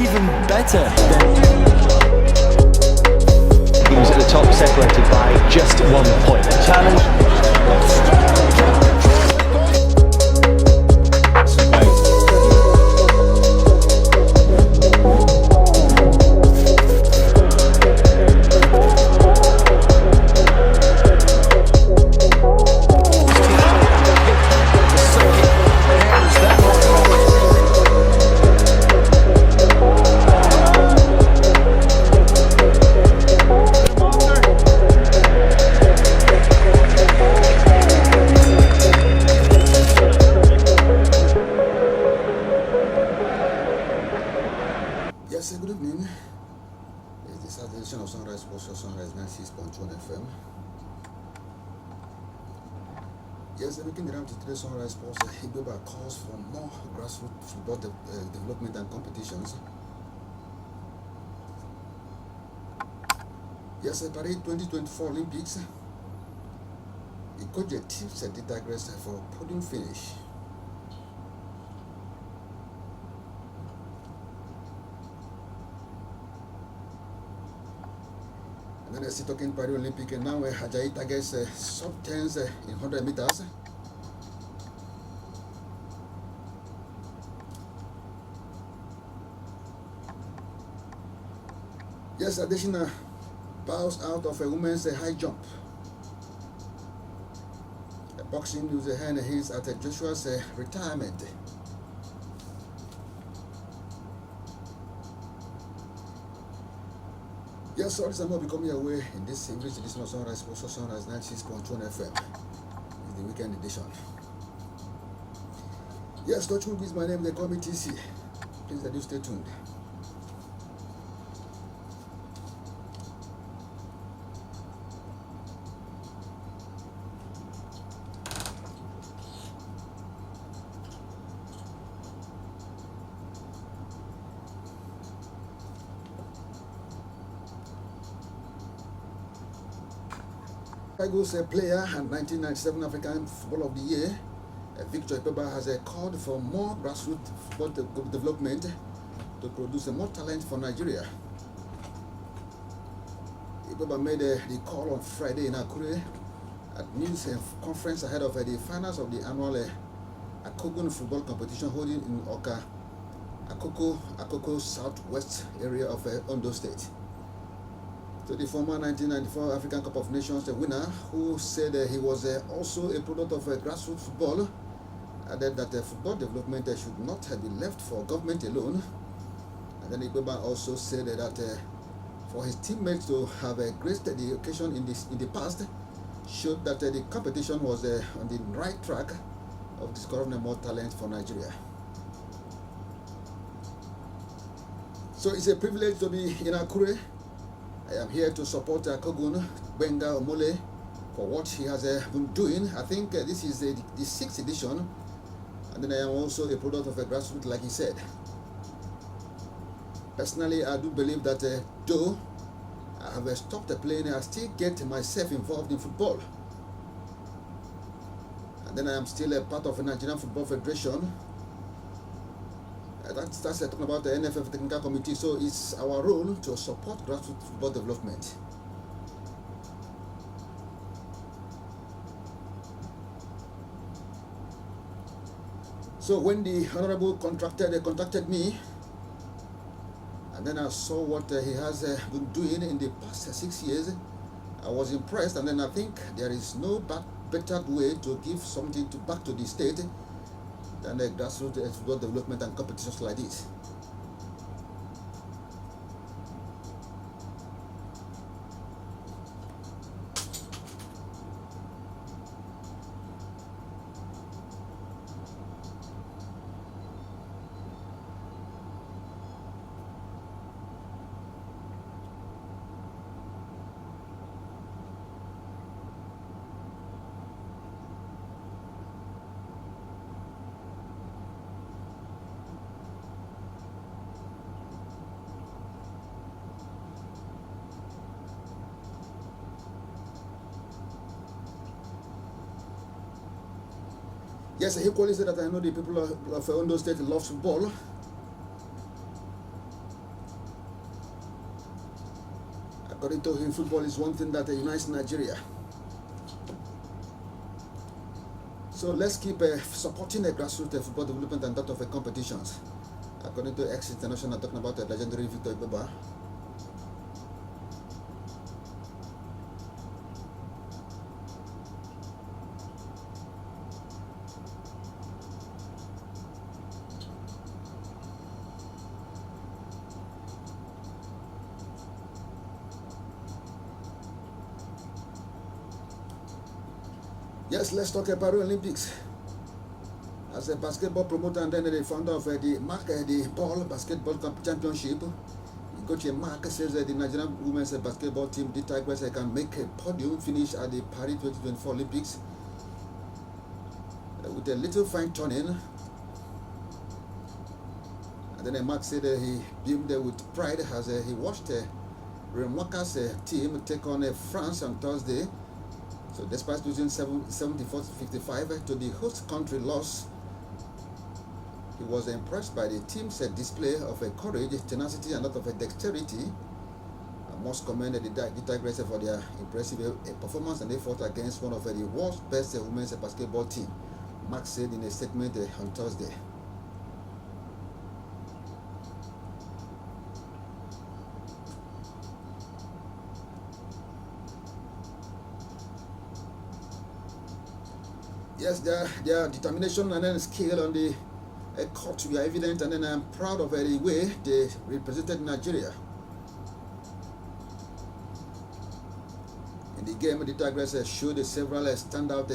even better. Teams at the top separated by just 1 point. Challenge. Yes, good evening. It's the Saturday edition of Sunrise Sports for Sunrise 96.1 FM. Yes, looking around to today's Sunrise Sports, Hibeba calls for more grassroots football development and competitions. Yes, Paris 2024 Olympics. The coach tips the digress for podium finish. And then I see talking Paris Olympic, and now Ajayi targets sub-10s in 100 meters. Yes, Adesina bows out of a women's high jump. Boxing news hand hints at Joshua's retirement. Yes, sorry, some more becoming away in this English edition of Sunrise Sports, Sunrise 96.1 FM. It's the weekend edition. Yes, Touch Move is my name, they call me TC. Please do stay tuned. Tigers player and 1997 African Football of the Year, Victor Ipeba, has called for more grassroots football development to produce more talent for Nigeria. Ipeba made the call on Friday in Akure at news conference ahead of the finals of the annual Akogun football competition holding in Oka, Akoko southwest area of Ondo State. So the former 1994 African Cup of Nations winner, who said he was also a product of grassroots football, added that football development should not have been left for government alone. And then Ipeba also said that for his teammates to have graced the occasion in the past showed that the competition was on the right track of discovering more talent for Nigeria. So it's a privilege to be in Akure. I am here to support Kogun Benga Omole for what he has been doing. I think this is the 6th edition, and then I am also a product of a grassroots, like he said. Personally, I do believe that though I have stopped playing, I still get myself involved in football. And then I am still a part of the Nigerian Football Federation. That's talking about the NFF Technical Committee, so it's our role to support grassroots football development. So when the Honorable contacted me, and then I saw what he has been doing in the past 6 years, I was impressed, and then I think there is no better way to give something back to the state than the grassroots football development and competitions like this. Yes, he equally said that I know the people of Ondo State love football. According to him, football is one thing that unites Nigeria. So let's keep supporting the grassroots football development and that of competitions. According to X International, talking about the legendary Victor Ibeba. Yes, let's talk about Olympics. As a basketball promoter and then the founder of the ball basketball championship, Coach Mark says that the Nigerian women's basketball team, the Tigers, can make a podium finish at the Paris 2024 Olympics with a little fine tuning. And then Mark said he beamed with pride as he watched Renwaka's team take on France on Thursday. So despite losing 74-55 to the host country loss, he was impressed by the team's display of courage, tenacity, and a lot of dexterity. I must commend the Tigers for their impressive performance and effort against one of the world's best women's basketball team, Mark said in a statement on Thursday. Yes, their determination and then skill on the court were evident, and then I'm proud of the way they represented Nigeria. In the game, the Tigers showed several standout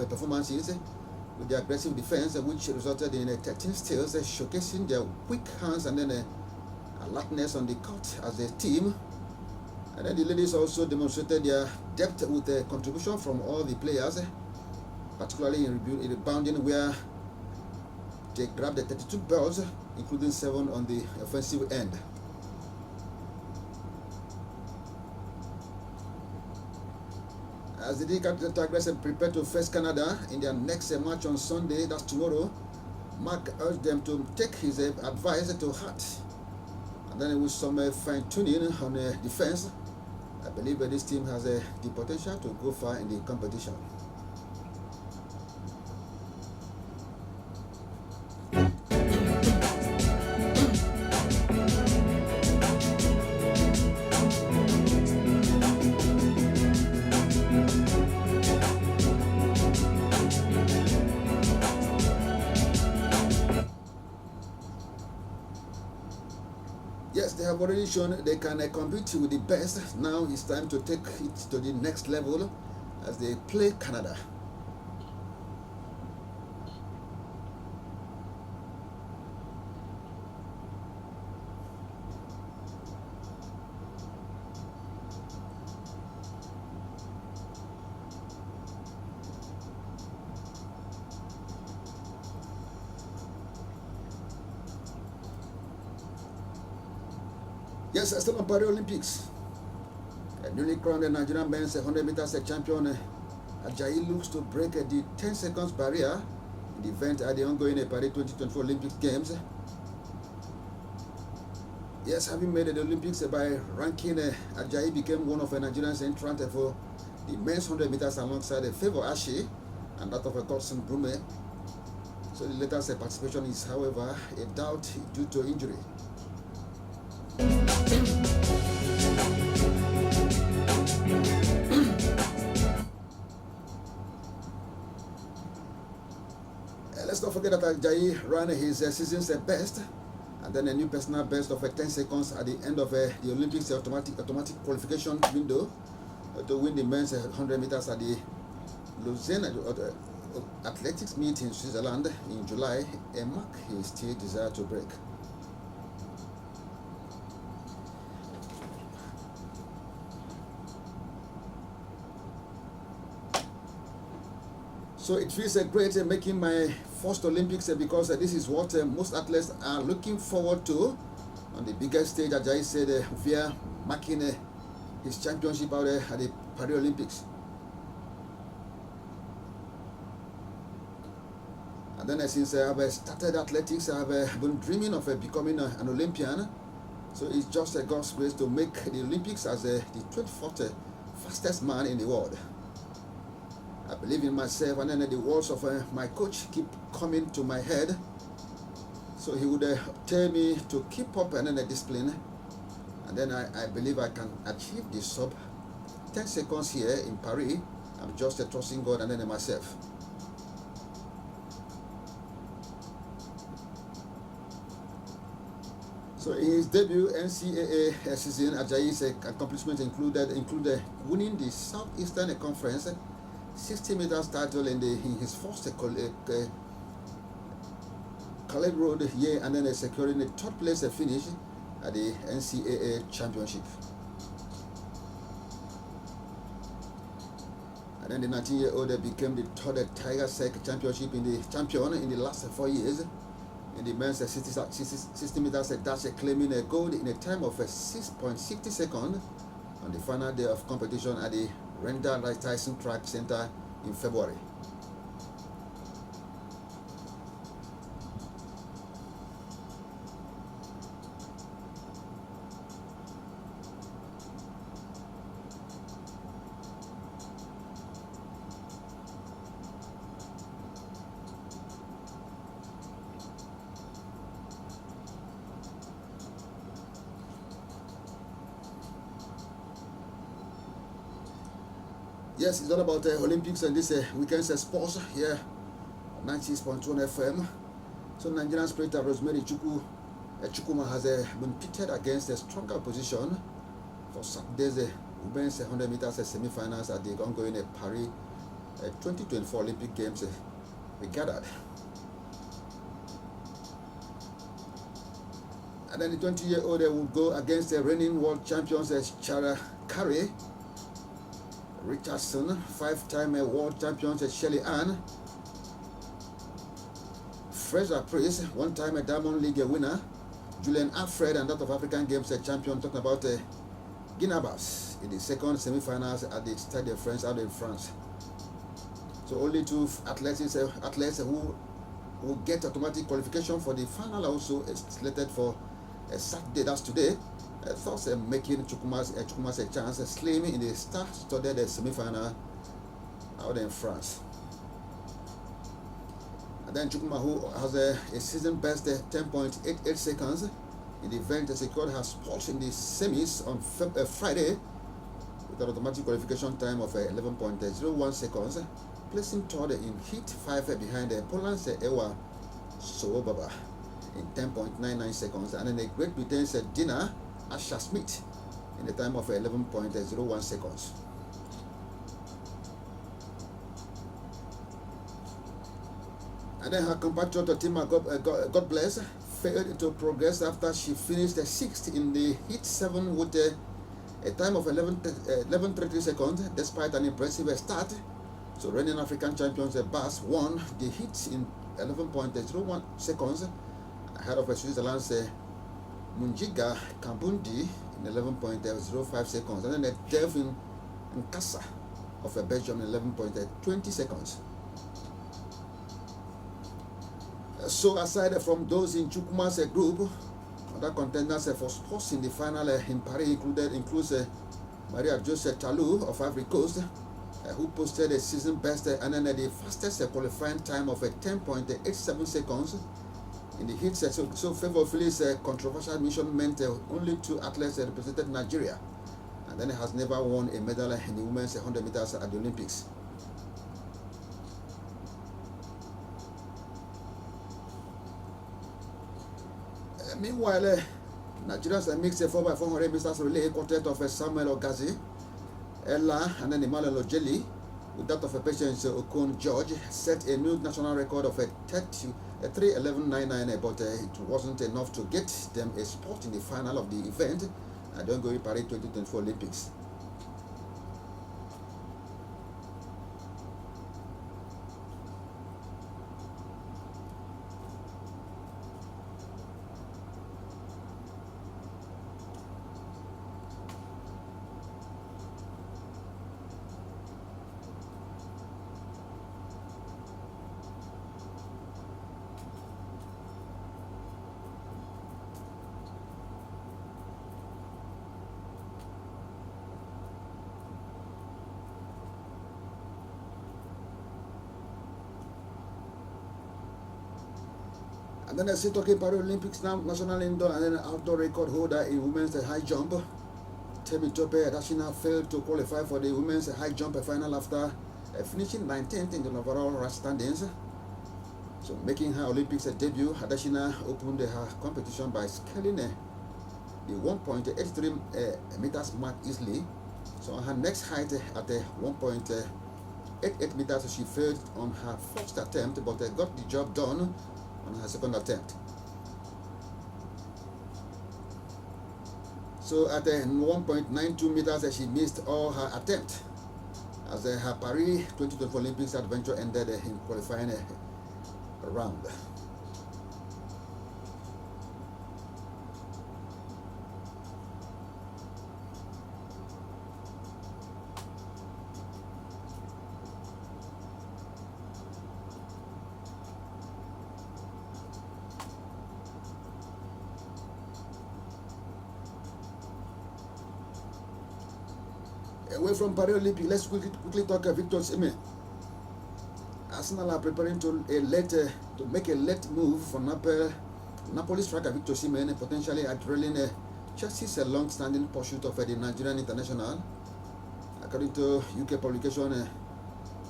performances with the aggressive defense, which resulted in 13 steals, showcasing their quick hands and then alertness on the court as a team. And then the ladies also demonstrated their depth with a contribution from all the players, particularly in rebounding, where they grabbed the 32 belts, including 7 on the offensive end. As the Tigers prepare to face Canada in their next match on Sunday, that's tomorrow, Mark urged them to take his advice to heart. And then with some fine-tuning on defense, I believe this team has the potential to go far in the competition. Yes, they have already shown they can compete with the best. Now it's time to take it to the next level as they play Canada. Yes, still on Paris Olympics. A newly crowned Nigerian men's 100 meters champion Ajayi looks to break the 10 seconds barrier in the event at the ongoing Paris 2024 Olympic Games. Yes, having made the Olympics by ranking, Ajayi became one of Nigeria's entrant for the men's 100 meters alongside Favour Ashe and that of Godson Brume. So the latter's participation is, however, a doubt due to injury. Let's not forget that Ajayi ran his season's best and then a new personal best of 10 seconds at the end of the Olympics automatic qualification window to win the men's 100 meters at the Lausanne Athletics meet in Switzerland in July, a mark he still desired to break. So it feels great making my first Olympics because this is what most athletes are looking forward to. On the biggest stage, Ajayi said via marking his championship out there at the Paris Olympics. And then since I have started athletics, I have been dreaming of becoming an Olympian. So it's just a God's grace to make the Olympics as the 24th fastest man in the world. I believe in myself, and then the words of my coach keep coming to my head. So he would tell me to keep up and then the discipline, and then I believe I can achieve the sub 10 seconds here in Paris. I'm just trusting God and then myself. So in his debut NCAA season, Ajayi's accomplishments included winning the Southeastern Conference 60 meters title in his first college road year, and then securing a third place finish at the NCAA championship. And then the 19-year-old became the third Tiger Sec championship champion in the last 4 years. In the men's 60 meters dash, claiming a gold in a time of 6.60 seconds on the final day of competition at the Randall Wright Tyson Track Center in February. Yes, it's all about the Olympics and this weekend's sports here, 96.1 FM. So Nigerian sprinter Rosemary Chukwuma has been pitted against a stronger opposition for Saturday's women's 100 meters semi-finals at the ongoing Paris 2024 Olympic Games gathered. And then the 20-year-old will go against the reigning world champions Chara Carey Richardson, 5-time world champions Shelley Ann, Fraser Price, 1-time Diamond League winner, Julian Alfred, and that of African Games champion, talking about Guinabas in the second semi-finals at the Stade de France out in France. So only two athletes who will get automatic qualification for the final also is slated for Saturday, that's today. Thus making Chukwuma's a chance slim in the star-studded semi-final out in France. And then Chukwuma, who has a season best 10.88 seconds in the event, secured her spot in the semis on Friday with an automatic qualification time of 11.01 seconds, placing third in heat 5 behind Poland's Ewa Sobaba in 10.99 seconds, and then Great Britain's Dina Asha Smith in the time of 11.01 seconds. And then her compatriot Tima God bless failed to progress after she finished 6th in the heat 7 with a time of 11.33 seconds despite an impressive start. So reigning African champions Bass won the heat in 11.01 seconds ahead of Switzerland's Munjiga Kambundi in 11.05 seconds, and then Delvin Nkasa of Belgium in 11.20 seconds. So aside from those in Chukwuma's group, other contenders for spots in the final in Paris includes Maria Jose Talu of Ivory Coast, who posted a season best and then the fastest qualifying time of 10.87 seconds in the heat set. So favorably's controversial mission meant only 2 athletes represented Nigeria, and then has never won a medal in the women's 100 meters at the Olympics. Meanwhile, Nigeria's mixed 4x400 meters relay quartet of Samuel Ogazi, Ella, and then Emmanuel Ojeli, with that of Patience Okon George, set a new national record of 3:11.99, but it wasn't enough to get them a spot in the final of the event at the ongoing Paris 2024 Olympics. And then I say talking Paralympics now, national indoor and then outdoor record holder in women's high jump. Temi Tope Adashina failed to qualify for the women's high jump final after finishing 19th in the overall standings. So making her Olympics debut, Adashina opened her competition by scaling the 1.83 meters mark easily. So on her next height at 1.88 meters, she failed on her first attempt, but got the job done on her second attempt. So at 1.92 meters, she missed all her attempts as her Paris 2024 Olympics adventure ended in qualifying round. Away from Paralympics, let's quickly talk Victor Osimhen. Arsenal are preparing to make a late move for Napoli striker Victor Osimhen, potentially derailing Chelsea's long-standing pursuit of the Nigerian international. According to UK publication,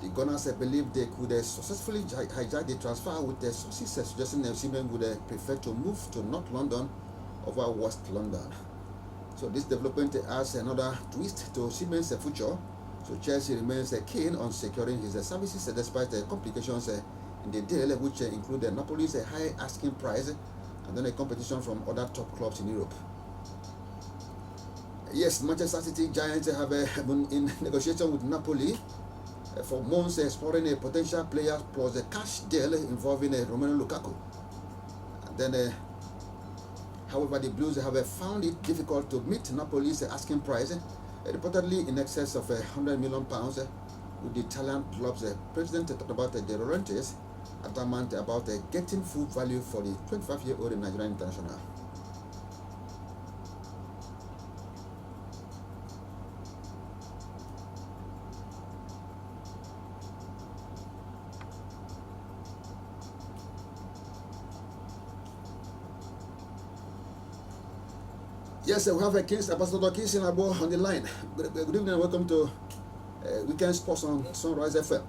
the Gunners believe they could successfully hijack the transfer, with the sources suggesting Osimhen would prefer to move to North London over West London. So this development adds another twist to Osimhen's future. So Chelsea remains keen on securing his services despite complications in the deal, which include Napoli's high asking price and then a competition from other top clubs in Europe. Yes, Manchester City Giants have been in negotiation with Napoli for months, exploring a potential player plus a cash deal involving Romelu Lukaku. And then however, the Blues have found it difficult to meet Napoli's asking price, reportedly in excess of £100 million, with the Italian club's president talked about De Laurentiis adamant about getting full value for the 25-year-old Nigerian international. Yes, we have Ambassador Kings Abo on the line. Good evening and welcome to Weekend Sports on Sunrise FM.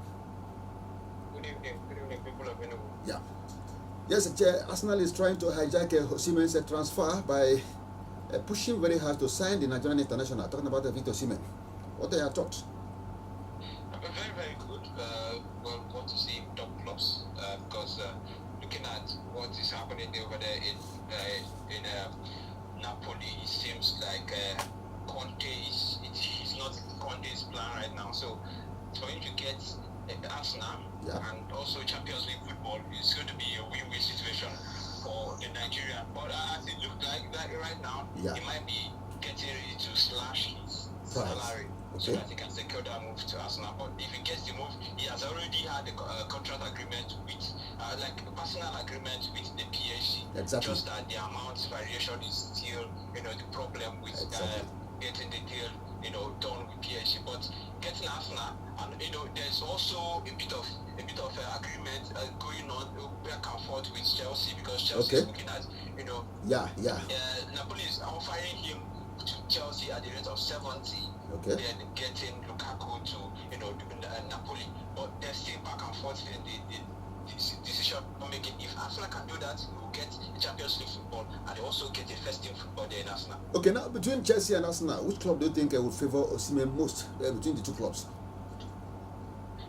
Good evening, people of Enugu. Yeah. Yes, Arsenal is trying to hijack Osimhen's transfer by pushing very hard to sign the Nigerian international. Talking about Victor Osimhen. What are your thoughts? Very, very good. Well, want to see top clubs because looking at what is happening over there in Napoli, it seems like Conte is not Conte's plan right now. So for him to get Arsenal and also Champions League football, it's going to be a win-win situation for the Nigerian. But as it looks like that right now, he might be getting ready to slash his salary so that he can secure that move to Arsenal. But if he gets the move, he has already had a contract agreement with, like a personal agreement with the PSG. Exactly. Just that the amount variation is still, the problem with getting the deal, done with PSG. But getting Arsenal, and there's also a bit of agreement going on back and forth with Chelsea, because Chelsea is looking at, Napoli is offering him to Chelsea at the rate of 70. Then getting Lukaku to Napoli, but they're still back and forth in the decision making. If Arsenal can do that, we will get a Champions League football and they also get a first team football there in Arsenal. Okay, now between Chelsea and Arsenal, which club do you think would favour Osimhen most between the two clubs?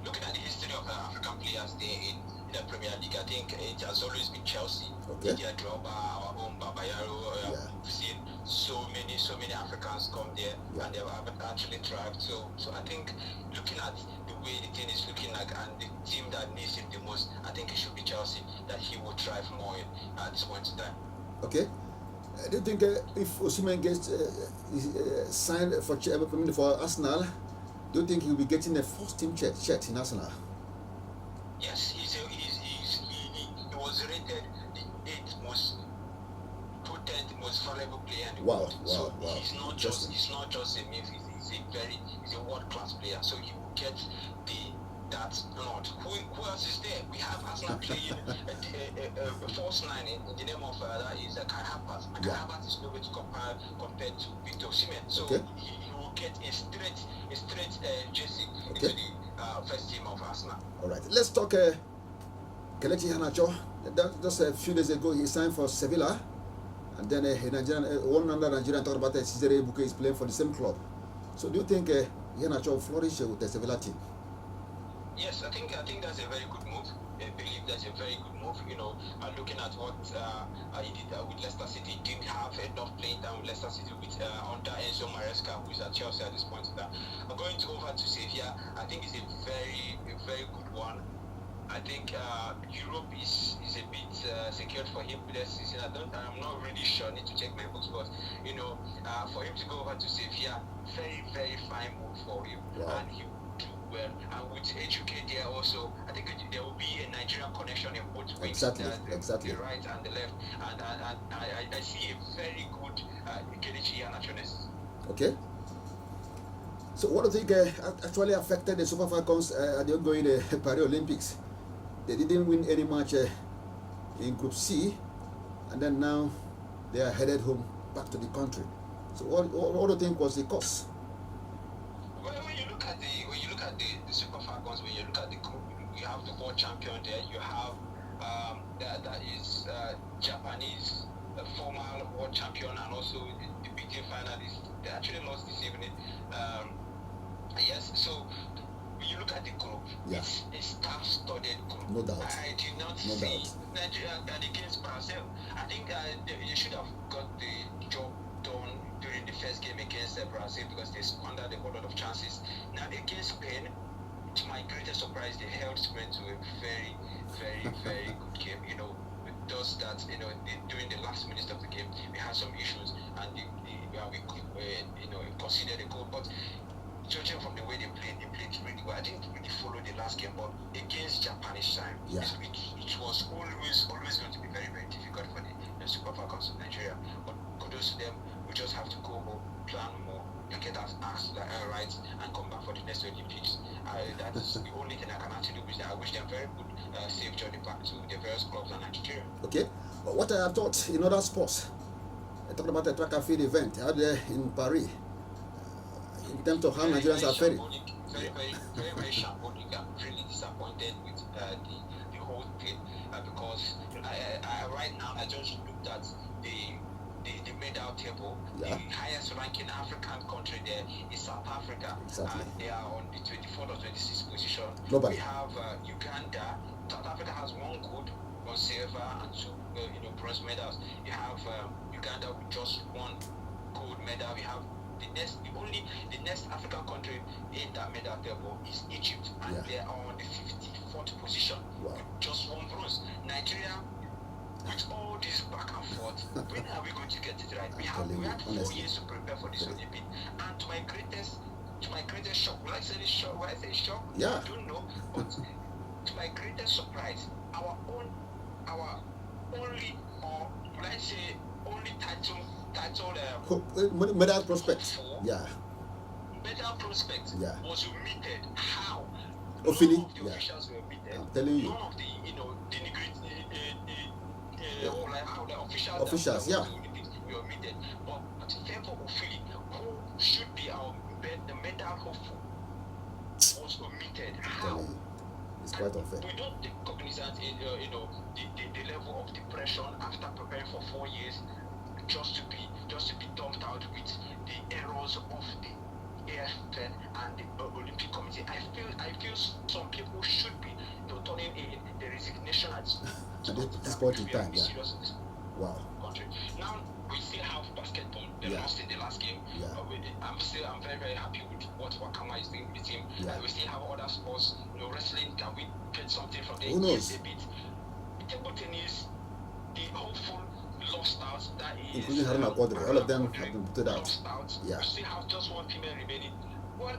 Looking at the history of African players there in the Premier League, I think it has always been Chelsea. Didier Drogba, our own Babayaro, we've seen so many Africans come there and they have actually thrived. So I think looking at the way the thing is looking like and the team that needs him the most, I think it should be Chelsea, that he will thrive more at this point in time. Okay. Do you think if Osimhen gets signed for Arsenal, do you think he'll be getting a first team shirt in Arsenal? Yes, he was rated the 8th most potent, most valuable player in the world. So he's not just a myth. He's a world class player. So he will get the that not. Who else is there? We have Arsenal playing a false nine in the name of that is Kai Havertz. Kai Havertz is nowhere to compared to Victor Osimhen. So he will get a straight jersey into the first team of Arsenal. All right, let's talk. Kelechi Iheanacho. Just a few days ago, he signed for Sevilla, and then one other Nigerian talked about Cesare Ebuka is playing for the same club. So do you think Iheanacho will flourish with the Sevilla team? Yes, I think that's a very good move. I believe that's a very good move. You know, looking at what he did with Leicester City, he didn't have enough playing time with Leicester City with under Enzo Maresca, who is at Chelsea at this point in time. Going over to Sevilla, I think it's a very good one. I think Europe is a bit secured for him this season. I'm not really sure. I need to check my books, but you know, for him to go over to Sevilla, very fine move for him, and he will do well. And with HUK there also, I think there will be a Nigerian connection in both wings, exactly. The right and the left, and I see a very good Kelechi Iheanacho. Okay. So what do you think actually affected the Super Falcons at the ongoing Paris Olympics? They didn't win any match in Group C, and then now they are headed home back to the country. So what do you think was the cause? Well, when you look at the Super Falcons, when you look at the group, you have the world champion there. You have that is Japanese former world champion and also the BJ finalist. They actually lost this evening. Yes, so when you look at the group, it's a star-studded group. No doubt. I did not see Nigeria against Brazil. I think they should have got the job done during the first game against Brazil because they squandered a whole lot of chances. Now against Spain, to my greatest surprise, they held Spain to a very good game. You know, just that, you know, during the last minutes of the game, we had some issues and we conceded a goal, but judging from the way they played really well. I didn't really follow the last game, but against Japanese time, it was always going to be very difficult for the Super Falcons of Nigeria. But kudos to them. We just have to go home, plan more, get us right, and come back for the next Olympics. That is the only thing I can actually wish. I wish them very good, safe journey back to the various clubs in Nigeria. Okay, but what I have thought in other sports, I talked about the track and field event out there in Paris. In terms of how Nigerians are faring. Very shambolic. I'm really disappointed with the whole thing because right now I just looked at the medal table. The highest ranking African country there is South Africa. Exactly. And they are on the 24th or 26th position. Nobody. We have Uganda. South Africa has 1 gold, 1 silver, and 2 bronze medals. You have Uganda with just 1 gold medal. We have the next African country in that medal table is Egypt, and they are on the 54th position with just 1 bronze. Nigeria, with all this back and forth, when are we going to get it right? We had 4 years to prepare for this Olympic, and to my greatest shock, will I say shock? Yeah. I don't know, but to my greatest surprise, our only, or will I say only title medal prospect. Medal prospect was omitted. How? None of the officials were omitted. I'm telling you. None of the the officials were omitted. But Favour Ofili, who should be the medal hopeful, was omitted. How? It's quite unfair. We don't take cognizance the level of depression after preparing for 4 years. Just to be dumped out with the errors of the AFN and the Olympic Committee. I feel some people should be turning in the resignation at this point in time. Wow. Country. Now we still have basketball. They lost in the last game. I'm very happy with what Wakama is doing with the team. We still have other sports. Wrestling. Can we get something from the Who knows? A bit. Table tennis. The hopeful lost out. That is including Haruna Quadri. All of them have been put out. Lost out. Yeah. We still have just 1 female remaining. Well,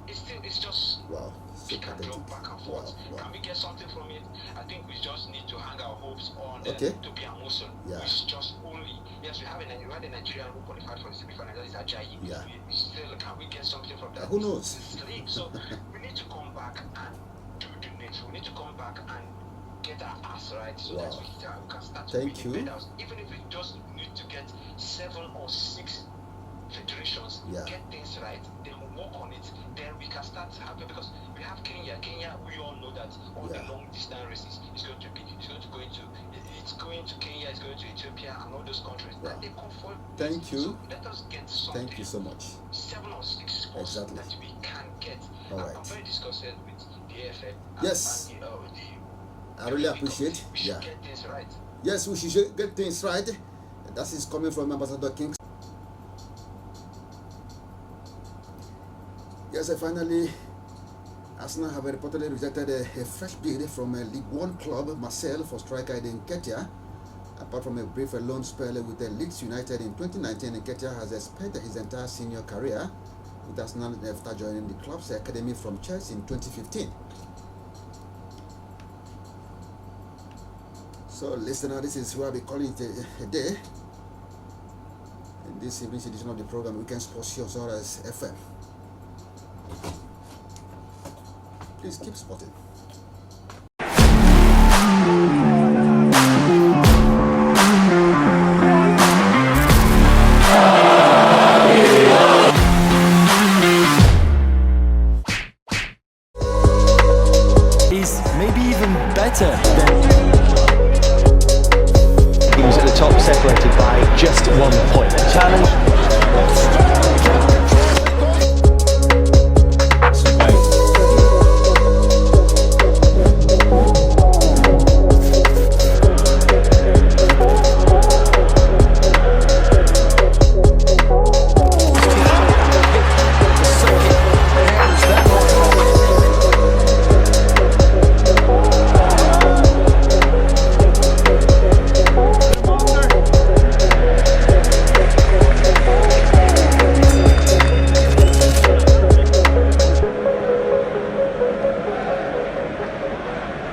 it's just so can drop back and forth. Can we get something from it? I think we just need to hang our hopes on Tobi Amusan. It's just only we have a Nigerian who qualified for the semi-final. That is Ajayi. We still can we get something from that? Who knows? So we need to come back and candidates, we need to come back and get our ass right so that we can start Thank winning you. medals. Even if we just need to get 7 or 6 federations, get things right, then we'll work on it, then we can start having, because we have Kenya. We all know that all the long distance races is going to Kenya, it's going to Ethiopia and all those countries. And they come for Thank you. So let us get something. Thank you so much. 7 or 6 sports that we can get. All right. I'm very disgusted with the AFL. Yes. And I really appreciate. We should get things right. Yes, we should get things right. That is coming from Ambassador King. Yes, finally, Arsenal have reportedly rejected a fresh bid from a League One club, Marseille, for striker Eddie Nketiah. Apart from a brief loan spell with the Leeds United in 2019, Nketiah has spent his entire senior career with Arsenal after joining the club's academy from Chelsea in 2015. So, listener, this is where we call it a day. In this evening's edition of the program, Weekend Sports Show, as FM. Please keep sporting.